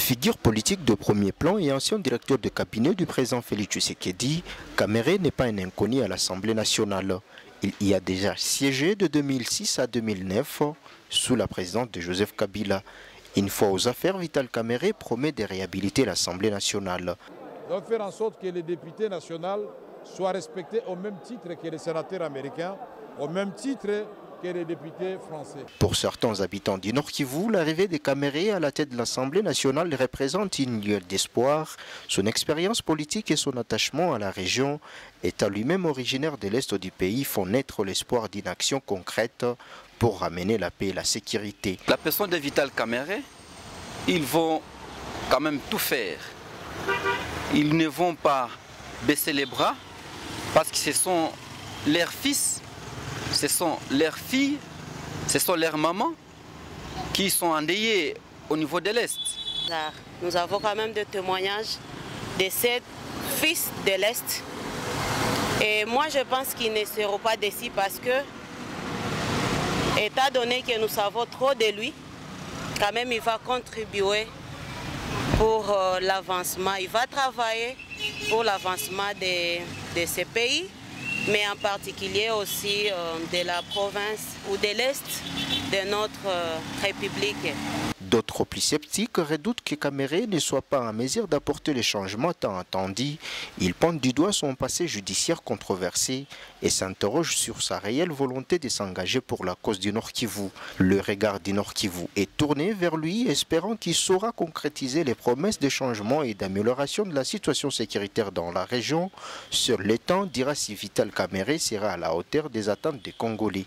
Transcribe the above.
Figure politique de premier plan et ancien directeur de cabinet du président Félix Tshisekedi, Kamere n'est pas un inconnu à l'Assemblée nationale. Il y a déjà siégé de 2006 à 2009 sous la présidence de Joseph Kabila. Une fois aux affaires, Vital Kamere promet de réhabiliter l'Assemblée nationale. Donc faire en sorte que les députés nationaux soient respectés au même titre que les sénateurs américains, au même titre que les députés français. Pour certains habitants du Nord Kivu, l'arrivée de Kamere à la tête de l'Assemblée nationale représente une lueur d'espoir. Son expérience politique et son attachement à la région, étant lui-même originaire de l'Est du pays, font naître l'espoir d'une action concrète pour ramener la paix et la sécurité. La personne de Vital Kamere, ils vont quand même tout faire. Ils ne vont pas baisser les bras parce que ce sont leurs fils, ce sont leurs filles, ce sont leurs mamans qui sont endeuillées au niveau de l'Est. Nous avons quand même des témoignages de ces fils de l'Est. Et moi je pense qu'ils ne seront pas déçus parce que, étant donné que nous savons trop de lui, quand même il va contribuer pour l'avancement. Il va travailler pour l'avancement de ce pays, mais en particulier aussi de la province ou de l'Est de notre République. D'autres plus sceptiques redoutent que Kamere ne soit pas en mesure d'apporter les changements tant attendus. Ils pointent du doigt son passé judiciaire controversé et s'interrogent sur sa réelle volonté de s'engager pour la cause du Nord Kivu. Le regard du Nord Kivu est tourné vers lui, espérant qu'il saura concrétiser les promesses de changement et d'amélioration de la situation sécuritaire dans la région. Sur le temps, dira si Vital Kamere sera à la hauteur des attentes des Congolais.